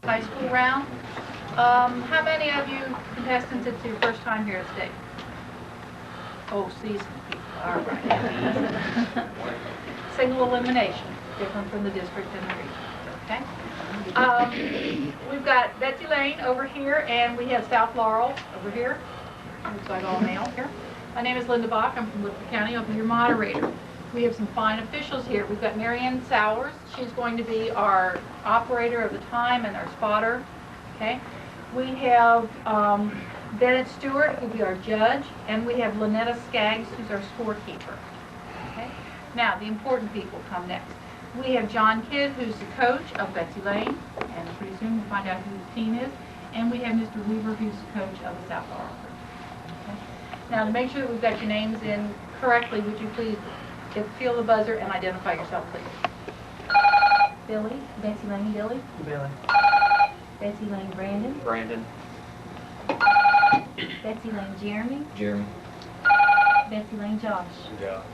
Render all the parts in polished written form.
High School round. How many of you contestants, it's your first time here at state? Oh, seasoned people, all right. Single elimination, different from the district and the region, okay? We've got Betsy Layne over here, and we have South Laurel over here. Looks like all male here. My name is Linda Bach. I'm from Lifford County. I'll be your moderator. We have some fine officials here. We've got Marianne Sowers. She's going to be our operator of the time and our spotter. Okay. We have Bennett Stewart, who'll be our judge, and we have Lynetta Skaggs, who's our scorekeeper. Okay. Now, the important people come next. We have John Kidd, who's the coach of Betsy Layne, and pretty soon we'll find out who his team is. And we have Mr. Weaver, who's the coach of the South Laurel. Okay. Now, to make sure that we've got your names in correctly, would you please feel the buzzer and identify yourself, please? Billy. Betsy Layne, Billy. Billy. Betsy Layne, Brandon. Brandon. Betsy Layne, Jeremy. Jeremy. Betsy Layne, Josh. Josh.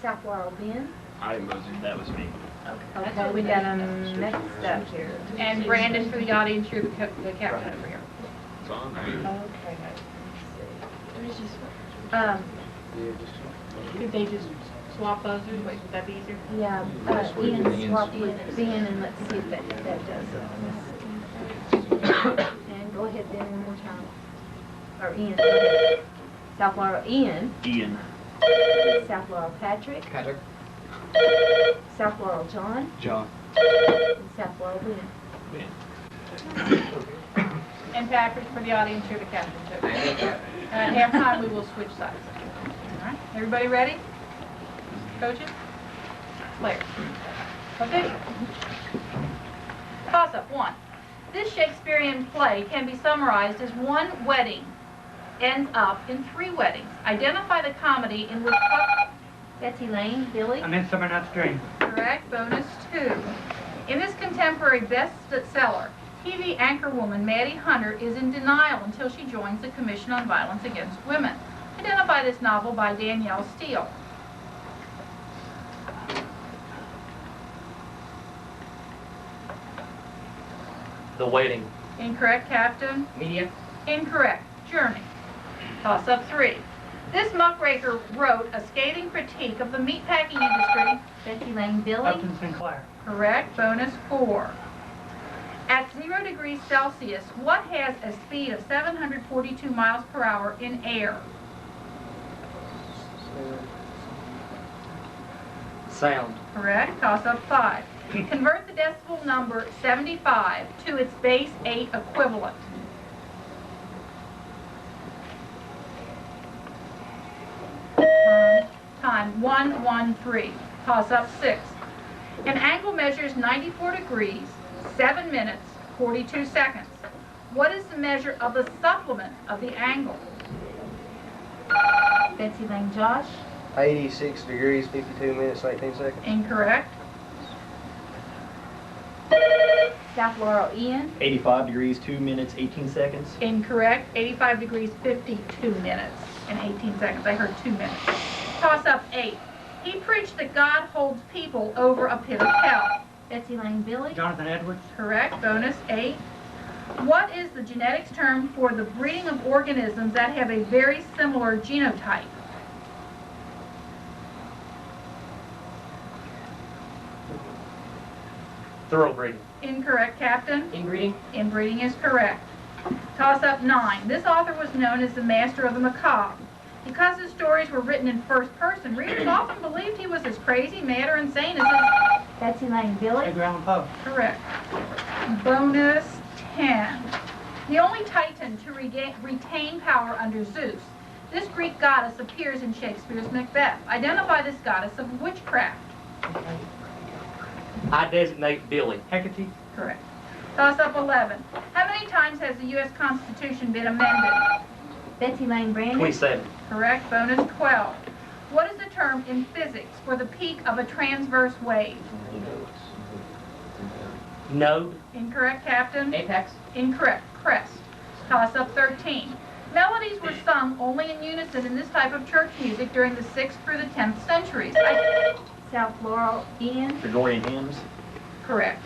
South Laurel, Ben. I was. That was me. Okay, we got them mixed up here. And Brandon, for the audience, you're the captain over here. It's on there. Okay, let's see. Could they just swap buzzers? Wait, would that be easier? Yeah, Ian swap with Ben, and let's see if that does it. And go ahead, Ben, one more time. Or Ian, go ahead. South Laurel, Ian. Ian. South Laurel, Patrick. Patrick. South Laurel, John. John. And South Laurel, Ben. Ben. And Patrick, for the audience, you're the captain too. At halftime, we will switch sides. All right, everybody ready? Coaches? Players. Okay. Toss-up 1. This Shakespearean play can be summarized as one wedding ends up in 3 weddings. Identify the comedy in which... Betsy Layne, Billy. A Midsummer Night's Dream. Correct. Bonus 2. In this contemporary bestseller, TV anchorwoman Maddie Hunter is in denial until she joins the Commission on Violence Against Women. Identify this novel by Danielle Steele. The Waiting. Incorrect, Captain. Media. Incorrect. Journey. Toss-up 3. This muckraker wrote a scathing critique of the meatpacking industry. Betsy Layne, Billy. Upton Sinclair. Correct. Bonus 4. At 0 degrees Celsius, what has a speed of 742 miles per hour in air? Sound. Correct. Toss-up 5. Convert the decibel number 75 to its base 8 equivalent. Time 113. Toss-up 6. An angle measures 94 degrees, 7 minutes, 42 seconds. What is the measure of the supplement of the angle? Betsy Layne, Josh. 86 degrees, 52 minutes, 18 seconds. Incorrect. South Laurel, Ian. 85 degrees, 2 minutes, 18 seconds. Incorrect. 85 degrees, 52 minutes and 18 seconds. I heard 2 minutes. Toss up 8. He preached that God holds people over a pit of hell. Betsy Layne, Billy. Jonathan Edwards. Correct. Bonus 8. What is the genetics term for the breeding of organisms that have a very similar genotype? Thoroughbreed. Incorrect, Captain. Inbreeding. Inbreeding is correct. Toss up 9. This author was known as the master of the macabre. Because his stories were written in first person, readers often believed he was as crazy, mad, or insane as his... Betsy Layne, Billy. Edgar Allan Poe. Correct. Bonus 10. The only Titan to retain power under Zeus. This Greek goddess appears in Shakespeare's Macbeth. Identify this goddess of witchcraft. I designate Billy. Hecate. Correct. Toss up 11. How many times has the U.S. Constitution been amended? Betsy Layne, Brandon. 27. Correct. Bonus 12. What is the term in physics for the peak of a transverse wave? Node. Incorrect, Captain. Apex. Incorrect. Crest. Toss up 13. Melodies were sung only in unison in this type of church music during the 6th through the 10th centuries. South Laurel, Ian. Gregorian hymns. Correct.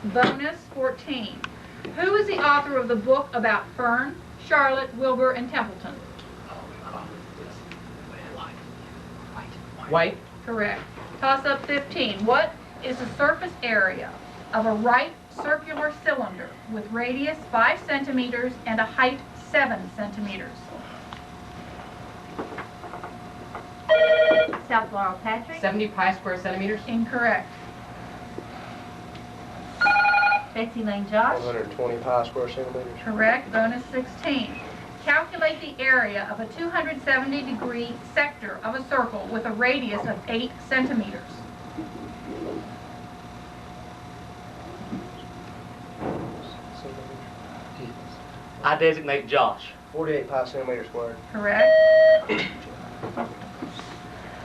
Bonus 14. Who is the author of the book about Fern, Charlotte, Wilbur, and Templeton? White. Correct. Toss up 15. What is the surface area of a right circular cylinder with radius 5 centimeters and a height 7 centimeters? South Laurel Patrick. 70 pi square centimeters. Incorrect. Betsy Layne Josh. 120 pi square centimeters. Correct. Bonus 16. Calculate the area of a 270-degree sector of a circle with a radius of 8 centimeters. I designate Josh. 48 pi centimeters squared. Correct.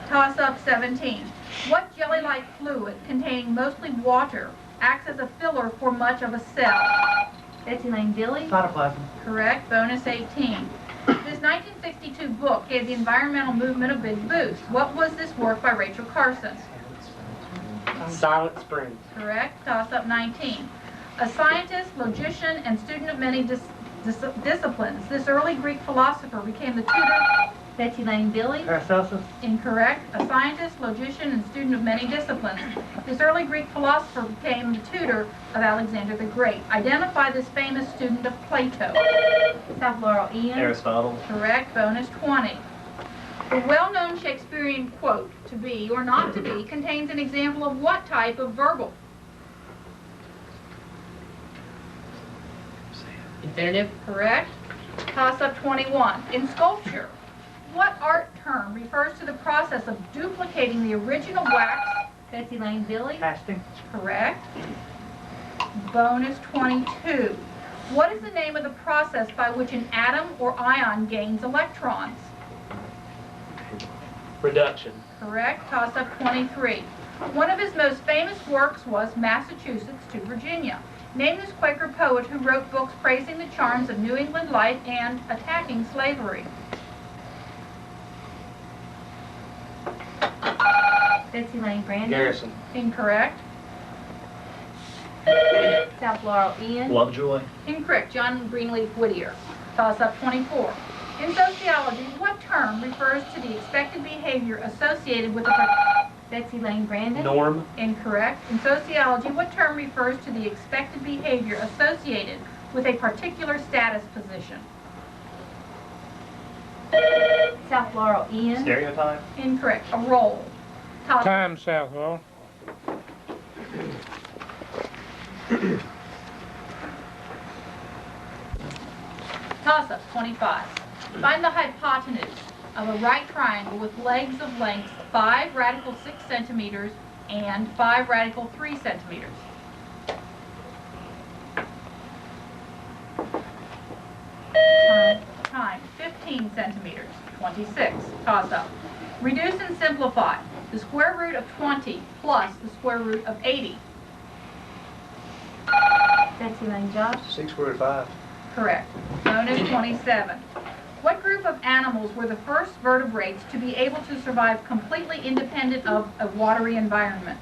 Toss up 17. What jelly-like fluid containing mostly water acts as a filler for much of a cell? Betsy Layne Billy. Cytoplasm. Correct. Bonus 18. This 1962 book gave the environmental movement a big boost. What was this work by Rachel Carson? Silent Springs. Correct. Toss up 19. A scientist, logician, and student of many disciplines, this early Greek philosopher became the tutor. Betsy Layne Billy. Paracelsus. Incorrect. A scientist, logician, and student of many disciplines. This early Greek philosopher became the tutor of Alexander the Great. Identify this famous student of Plato. South Laurel Ian. Aristotle. Correct. Bonus 20. The well-known Shakespearean quote, "to be or not to be," contains an example of what type of verbal? Infinitive. Correct. Toss up 21. In sculpture, what art term refers to the process of duplicating the original wax? Betsy Layne Billy. Casting. Correct. Bonus 22. What is the name of the process by which an atom or ion gains electrons? Reduction. Correct. Toss up 23. One of his most famous works was Massachusetts to Virginia. Name this Quaker poet who wrote books praising the charms of New England life and attacking slavery. Betsy Layne Brandon. Garrison. Incorrect. South Laurel Ian. Lovejoy. Incorrect. John Greenleaf Whittier. Toss up 24. In sociology, what term refers to the expected behavior associated with a... Betsy Layne Brandon. Norm. Incorrect. In sociology, what term refers to the expected behavior associated with a particular status position? South Laurel Ian. Stereotype. Incorrect. A role. Toss Time, South Laurel. Toss-up 25. Find the hypotenuse of a right triangle with legs of lengths 5 radical 6 centimeters and 5 radical 3 centimeters. Time 15 centimeters. 26. Toss-up. Reduce and simplify. The square root of 20 plus the square root of 80. Betsy Layne Josh. 6 squared root of 5. Correct. Bonus 27. What group of animals were the first vertebrates to be able to survive completely independent of a watery environment?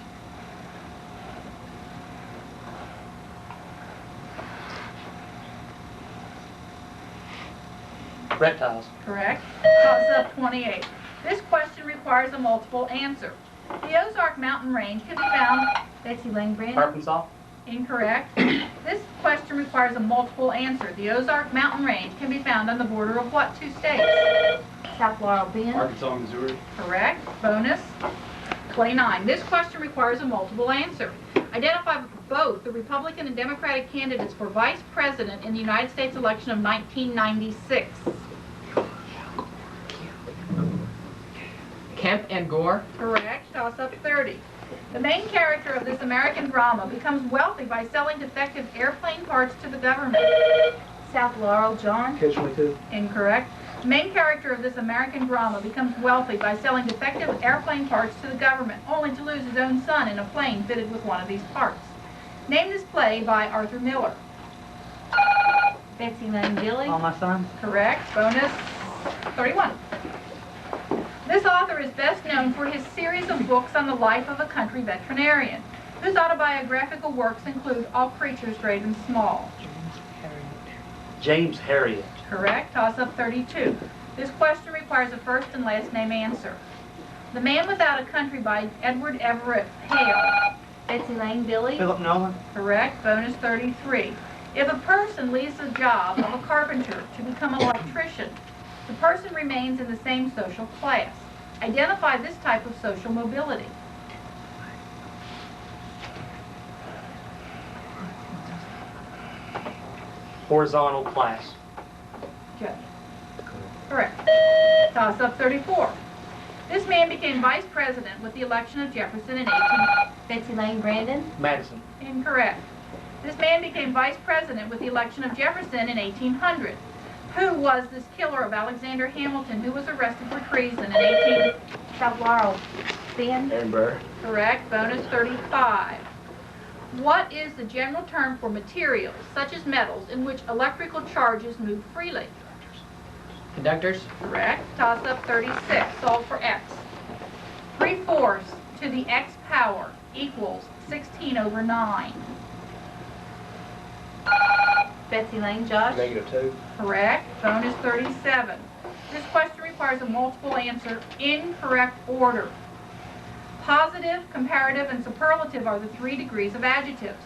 Reptiles. Correct. Toss up 28. This question requires a multiple answer. The Ozark Mountain Range can be found... Betsy Layne Brandon. Arkansas. Incorrect. This question requires a multiple answer. The Ozark Mountain Range can be found on the border of what two states? South Laurel Ben. Arkansas, Missouri. Correct. Bonus 29. This question requires a multiple answer. Identify both the Republican and Democratic candidates for vice president in the United States election of 1996. Kemp and Gore. Correct. Toss up 30. The main character of this American drama becomes wealthy by selling defective airplane parts to the government. South Laurel John. Catch 22. Incorrect. The main character of this American drama becomes wealthy by selling defective airplane parts to the government, only to lose his own son in a plane fitted with one of these parts. Name this play by Arthur Miller. Betsy Layne Billy. All my sons. Correct. Bonus 31. This author is best known for his series of books on the life of a country veterinarian. whose autobiographical works include All Creatures Great and Small? James Harriet. Correct. Toss up 32. This question requires a first and last name answer. The Man Without a Country by Edward Everett Hale. Betsy Layne Billy. Philip Nolan. Correct. Bonus 33. If a person leaves the job of a carpenter to become an electrician, the person remains in the same social class. Identify this type of social mobility. Horizontal class. Judge. Correct. Toss up 34. This man became vice president with the election of Jefferson in 18... Betsy Layne Brandon. Madison. Incorrect. This man became vice president with the election of Jefferson in 1800. Who was this killer of Alexander Hamilton who was arrested for treason in 18... South Laurel. Ben. Aaron Burr. Correct. Bonus 35. What is the general term for materials, such as metals, in which electrical charges move freely? Conductors. Correct. Toss up 36. Solve for x. 3/4 to the x power equals 16 over 9. Betsy Layne Josh. -2. Correct. Bonus 37. This question requires a multiple answer in correct order. Positive, comparative, and superlative are the 3 degrees of adjectives.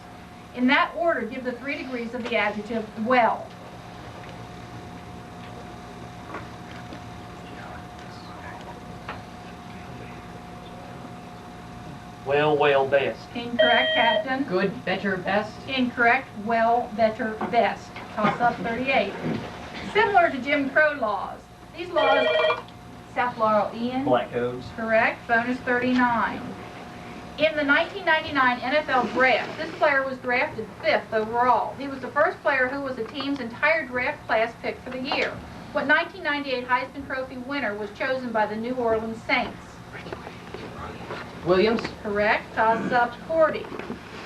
In that order, give the 3 degrees of the adjective well. Well, well, best. Incorrect, Captain. Good, better, best. Incorrect, well, better, best. Toss up 38. Similar to Jim Crow laws. These laws, South Laurel Ian. Black codes. correct, bonus 39. In the 1999 NFL draft, this player was drafted 5th overall. He was the first player who was the team's entire draft class pick for the year. What 1998 Heisman Trophy winner was chosen by the New Orleans Saints? Williams. Correct. Toss up 40.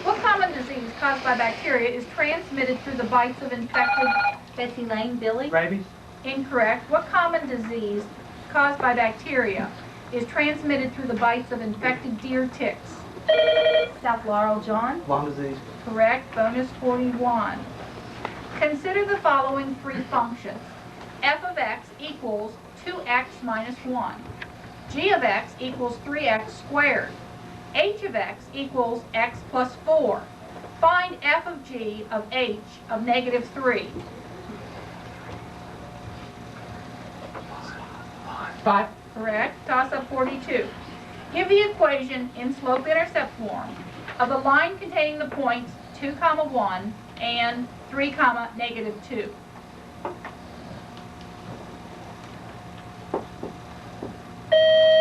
What common disease caused by bacteria is transmitted through the bites of infected... Betsy Layne Billy. Rabies. Incorrect. What common disease caused by bacteria is transmitted through the bites of infected deer ticks? South Laurel John. Lung disease. Correct. Bonus 41. Consider the following 3 functions. F of x equals 2x minus 1. G of x equals 3x squared. H of x equals x plus 4. Find f of g of h of -3. 5. Correct. Toss up 42. Give the equation in slope-intercept form of the line containing the points 2, 1 and 3, -2.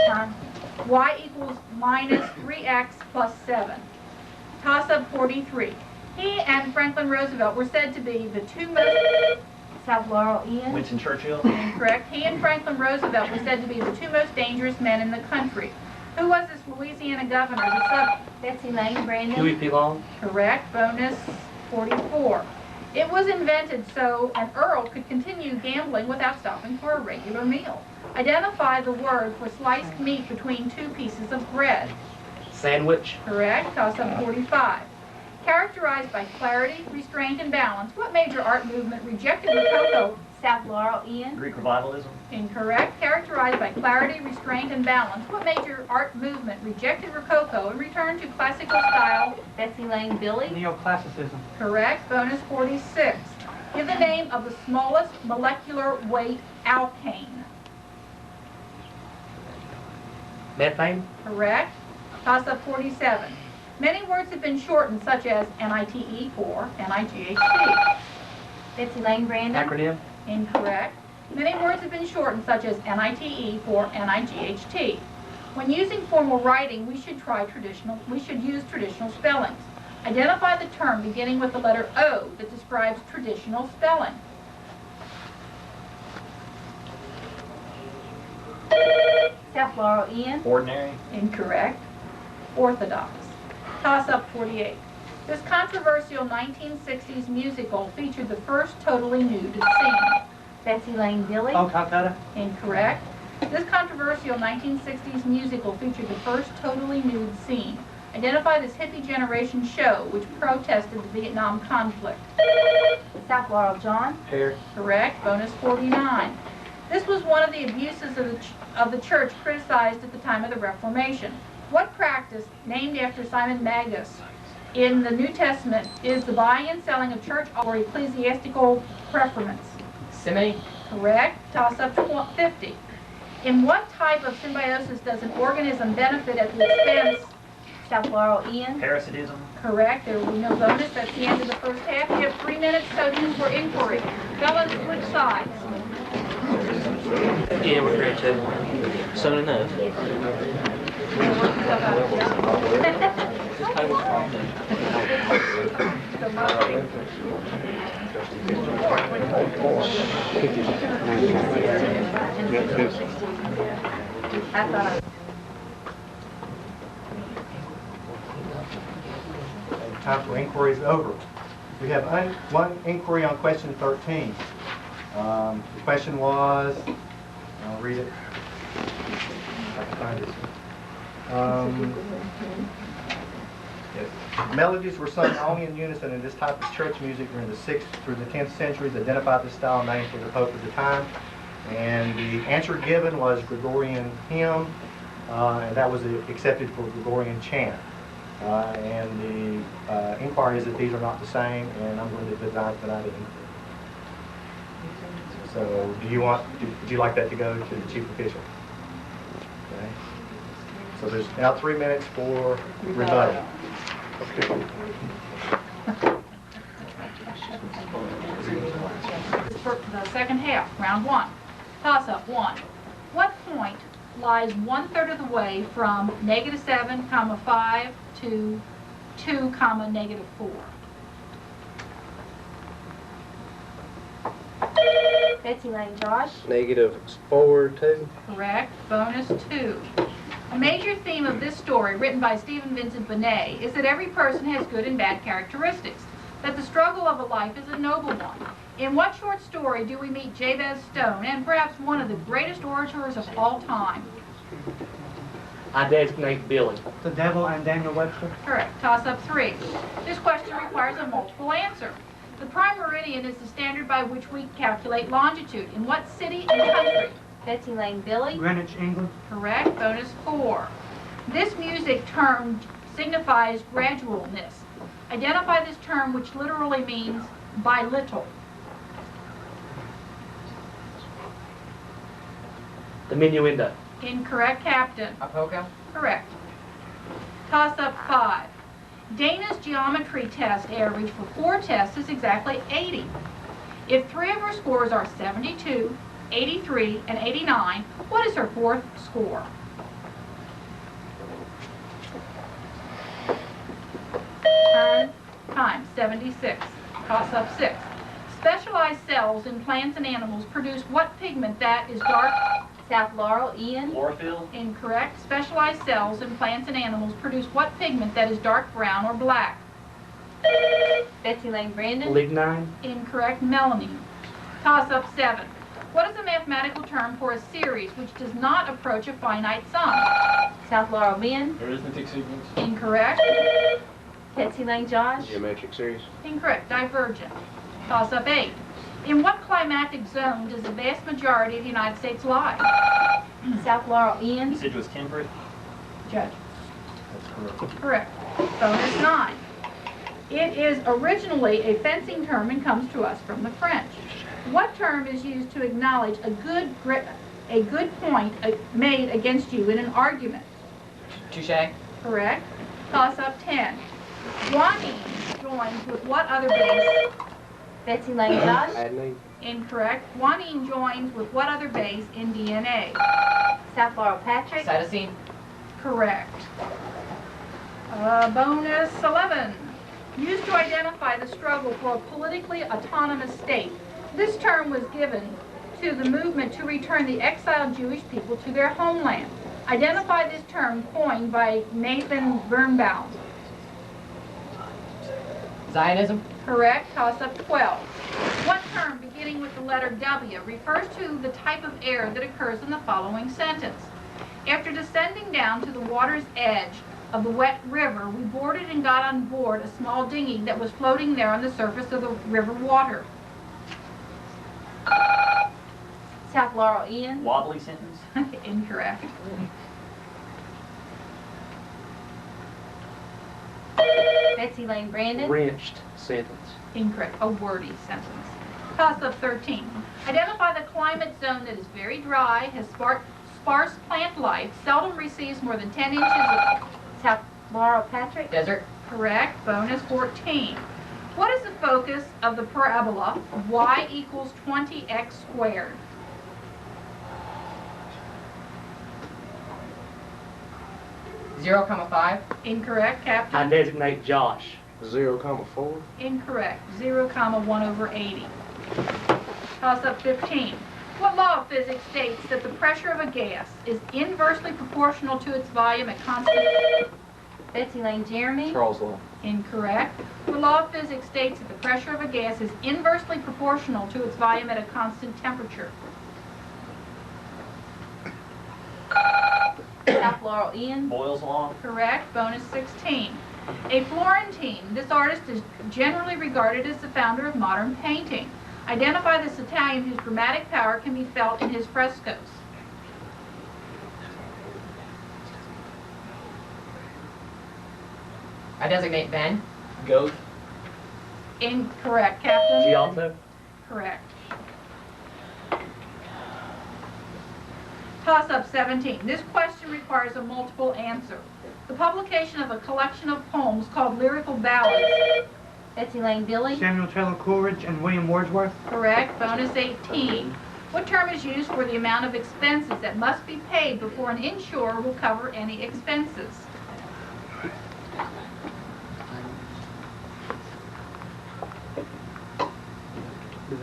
Time. Y equals minus 3x plus 7. Toss up 43. He and Franklin Roosevelt were said to be the 2 most... South Laurel Ian. Winston Churchill. Incorrect. He and Franklin Roosevelt were said to be the 2 most dangerous men in the country. Who was this Louisiana governor? Betsy Layne Brandon. Huey P. Long. Correct. Bonus 44. It was invented so an earl could continue gambling without stopping for a regular meal. Identify the word for sliced meat between 2 pieces of bread. Sandwich. Correct. Toss up 45. Characterized by clarity, restraint, and balance, what major art movement rejected Rococo? South Laurel Ian. Greek revivalism. Incorrect. Characterized by clarity, restraint, and balance, what major art movement rejected Rococo and returned to classical style? Betsy Layne Billy. Neoclassicism. Correct. Bonus 46. Give the name of the smallest molecular weight alkane. Methane. Correct. Toss up 47. Many words have been shortened, such as NITE for NIGHT. Betsy Layne Brandon. Acronym. Incorrect. Many words have been shortened, such as NITE for NIGHT. When using formal writing, we should use traditional spellings. Identify the term beginning with the letter O that describes traditional spelling. South Laurel Ian. Ordinary. Incorrect. Orthodox. Toss up 48. This controversial 1960s musical featured the first totally nude scene. Betsy Layne Billy. Oh, Calcutta. Incorrect. This controversial 1960s musical featured the first totally nude scene. Identify this hippie generation show which protested the Vietnam conflict. South Laurel John. Here. Correct. Bonus 49. This was one of the abuses of the church criticized at the time of the Reformation. What practice, named after Simon Magus, in the New Testament is the buying and selling of church or ecclesiastical preferments? Simony. Correct. Toss up 50. In what type of symbiosis does an organism benefit at the expense? South Laurel Ian. Parasitism. Correct. There will be no bonus. That's the end of the first half. You have 3 minutes total for inquiry. Fellas, switch sides. Yeah, we're great too. Soon enough. I thought Time for inquiries over. We have one inquiry on question 13. The question was, I'll read it. If I can find it. Yes. Melodies were sung only in unison in this type of church music during the 6th through the 10th centuries. Identified this style name for the Pope at the time. And the answer given was Gregorian hymn, and that was accepted for Gregorian chant. And the inquiry is that these are not the same, and I'm going to deny it. So, would you like that to go to the chief official? Okay. So there's now 3 minutes for rebuttal. For the second half, round 1. Toss up 1. What point lies 1/3 of the way from -7, 5 to 2, -4? Betsy Layne Josh. -4, 2. Correct. Bonus 2. A major theme of this story, written by Stephen Vincent Benet, is that every person has good and bad characteristics, that the struggle of a life is a noble one. In what short story do we meet Jabez Stone, and perhaps one of the greatest orators of all time? I designate Billy. The Devil and Daniel Webster. Correct. Toss up 3. This question requires a multiple answer. The prime meridian is the standard by which we calculate longitude. In what city and country? Betsy Layne Billy. Greenwich, England. Correct. Bonus 4. This music term signifies gradualness. Identify this term, which literally means by little. Diminuendo. Incorrect, Captain. Apoca. Correct. Toss up 5. Dana's geometry test average for 4 tests is exactly 80. If 3 of her scores are 72, 83, and 89, what is her 4th score? Time, 76. Toss up 6. Specialized cells in plants and animals produce what pigment that is dark? South Laurel Ian. Chlorophyll. Incorrect. Specialized cells in plants and animals produce what pigment that is dark brown or black? Betsy Layne Brandon. Lignine. Incorrect. Melamine. Toss up 7. What is a mathematical term for a series which does not approach a finite sum? South Laurel Ben. Arithmetic sequence. Incorrect. Betsy Layne Josh. Geometric series. Incorrect. Divergent. Toss up 8. In what climatic zone does the vast majority of the United States lie? South Laurel Ian. Deciduous temperate. Judge. That's correct. Correct. Bonus 9. It is originally a fencing term and comes to us from the French. What term is used to acknowledge a good point made against you in an argument? Touche. Correct. Toss up 10. Guanine joins with what other base? Betsy Layne Josh. Adenine. Incorrect. Guanine joins with what other base in DNA? South Laurel Patrick. Cytosine. Correct. Bonus 11. Used to identify the struggle for a politically autonomous state. This term was given to the movement to return the exiled Jewish people to their homeland. Identify this term coined by Nathan Birnbaum. Zionism. Correct. Toss up 12. What term beginning with the letter W refers to the type of air that occurs in the following sentence? After descending down to the water's edge, of the wet river, we boarded and got on board a small dinghy that was floating there on the surface of the river water. South Laurel, Ian. Wobbly sentence. Incorrect. Betsy Layne, Brandon. Wrenched sentence. Incorrect. A wordy sentence. Toss-up 13. Identify the climate zone that is very dry, has sparse plant life, seldom receives more than 10 inches of... South Laurel, Patrick. Desert. Correct. Bonus 14. What is the focus of the parabola y equals 20x squared? Zero comma 5. Incorrect, I Captain. designate Josh. 0,4. Incorrect. 0, 1 over 80. Toss-up 15. What law of physics states that the pressure of a gas is inversely proportional to its volume at constant... Betsy Layne, Jeremy. Charles Law. Incorrect. The law of physics states that the pressure of a gas is inversely proportional to its volume at a constant temperature. South Laurel, Ian. Boyle's Law. Correct. Bonus 16. A Florentine, this artist is generally regarded as the founder of modern painting. Identify this Italian whose dramatic power can be felt in his frescoes. I designate Ben. Goat. Incorrect, Captain. Giotto. Correct. Toss-up 17. This question requires a multiple answer. The publication of a collection of poems called Lyrical Ballads. Betsy Layne, Billy. Samuel Taylor Coleridge and William Wordsworth. Correct. Bonus 18. What term is used for the amount of expenses that must be paid before an insurer will cover any expenses?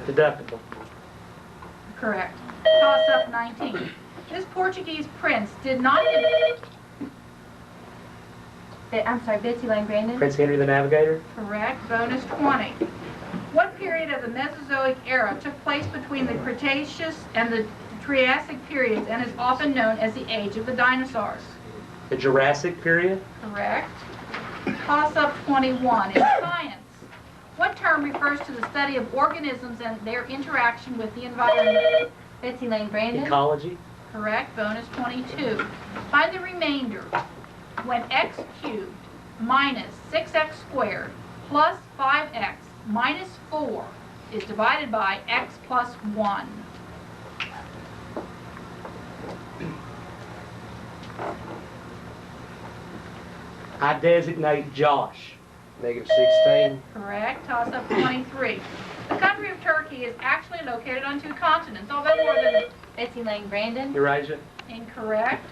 Deductible. Correct. Toss-up 19. This Portuguese prince did not... I'm sorry, Betsy Layne, Brandon. Prince Henry the Navigator. Correct. Bonus 20. What period of the Mesozoic era took place between the Cretaceous and the Triassic periods and is often known as the age of the dinosaurs? The Jurassic period. Correct. Toss-up 21. In science, what term refers to the study of organisms and their interaction with the environment? Betsy Layne, Brandon. Ecology. Correct. Bonus 22. Find the remainder when x cubed minus 6x squared plus 5x minus 4 is divided by x plus 1. I designate Josh. -16. Correct. Toss up 23. The country of Turkey is actually located on 2 continents, although more than... Betsy Layne, Brandon. Eurasia. Incorrect.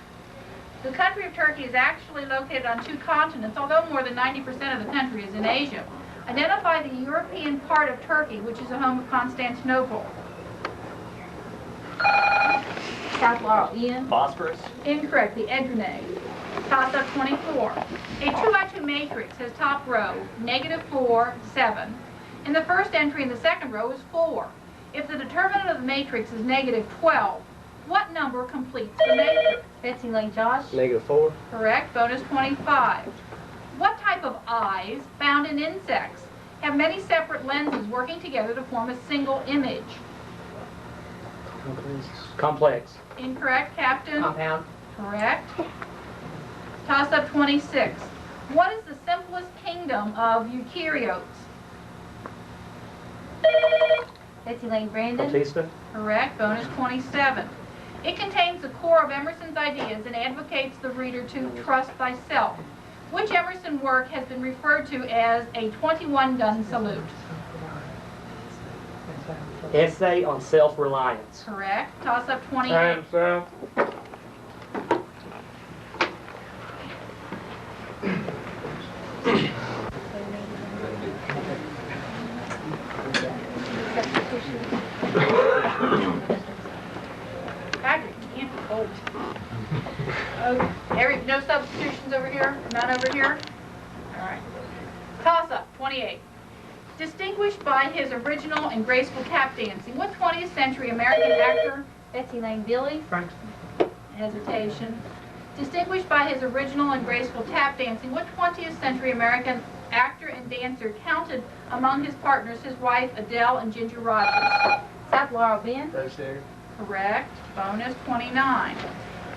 The country of Turkey is actually located on 2 continents, although more than 90% of the country is in Asia. Identify the European part of Turkey, which is the home of Constantinople. South Laurel, Ian. Phosphorus. Incorrect. The Edrene. Toss up 24. A 2x2 matrix has top row -4, 7. And the first entry in the second row is 4. If the determinant of the matrix is -12, what number completes the matrix? Betsy Layne, Josh. -4. Correct. Bonus 25. What type of eyes found in insects have many separate lenses working together to form a single image? Complex. Incorrect, Captain. Compound. Correct. Toss up 26. What is the simplest kingdom of eukaryotes? Betsy Layne, Brandon. Bautista. Correct. Bonus 27. It contains the core of Emerson's ideas and advocates the reader to trust thyself. Which Emerson work has been referred to as a 21-gun salute? Essay on self-reliance. Correct. Toss up 28. Time, sir. Patrick, you can't vote. Okay. No substitutions over here? None over here? All right. Toss up 28. Distinguished by his original and graceful tap dancing, what 20th century American actor? Betsy Layne, Billy. Frank. Hesitation. Distinguished by his original and graceful tap dancing, what 20th century American actor and dancer counted among his partners his wife Adele and Ginger Rogers? South Laurel Ben. Rosemary. Correct. Bonus 29.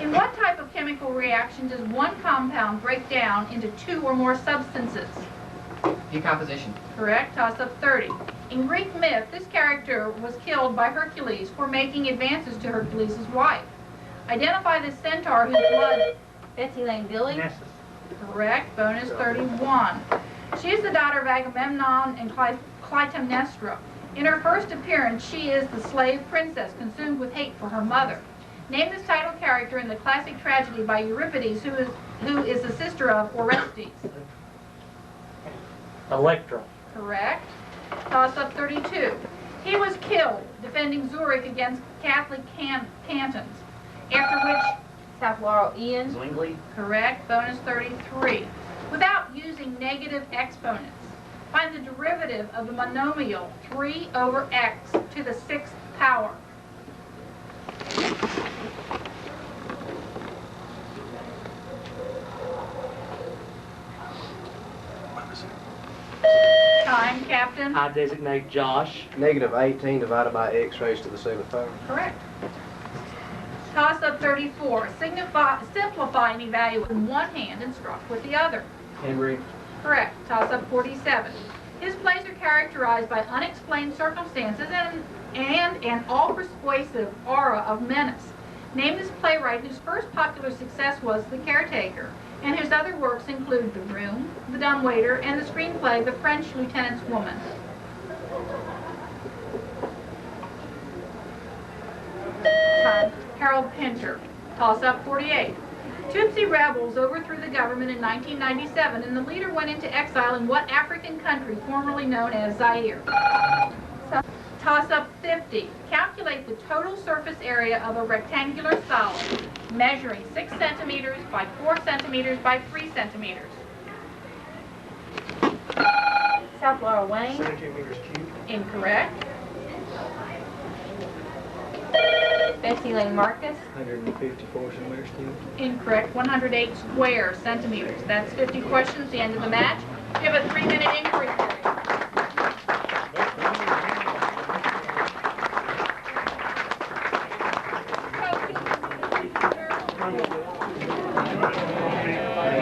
In what type of chemical reaction does one compound break down into two or more substances? Decomposition. Correct. Toss up 30. In Greek myth, this character was killed by Hercules for making advances to Hercules' wife. Identify the centaur whose blood... Betsy Layne Billy. Nessus. Correct. Bonus 31. She is the daughter of Agamemnon and Clytemnestra. In her first appearance, she is the slave princess consumed with hate for her mother. Name this title character in the classic tragedy by Euripides, who is the sister of Orestes. Electra. Correct. Toss up 32. He was killed defending Zurich against Catholic cantons. After which, South Laurel Ian. Zwingli. correct, bonus 33. Without using negative exponents, find the derivative of the monomial 3 over x to the 6th power. Time, Captain. I designate Josh. Negative 18 divided by x raised to the 7th power. Correct. Toss up 34. Simplify and evaluate with one hand and struck with the other. Henry. Correct. Toss up 47. His plays are characterized by unexplained circumstances and an all-persuasive aura of menace. Name this playwright whose first popular success was The Caretaker, and whose other works include The Room, The Dumbwaiter, and the screenplay The French Lieutenant's Woman. Time. Harold Pinter. Toss up 48. Tutsi rebels overthrew the government in 1997, and the leader went into exile in what African country formerly known as Zaire? Toss up 50. Calculate the total surface area of a rectangular solid, measuring 6 centimeters by 4 centimeters by 3 centimeters. South Laurel Wayne. 72 meters cubed. Incorrect. Betsy Layne Marcus. 154 centimeters cubed. Incorrect. 108 square centimeters. That's 50 questions, the end of the match. You have a 3-minute inquiry period.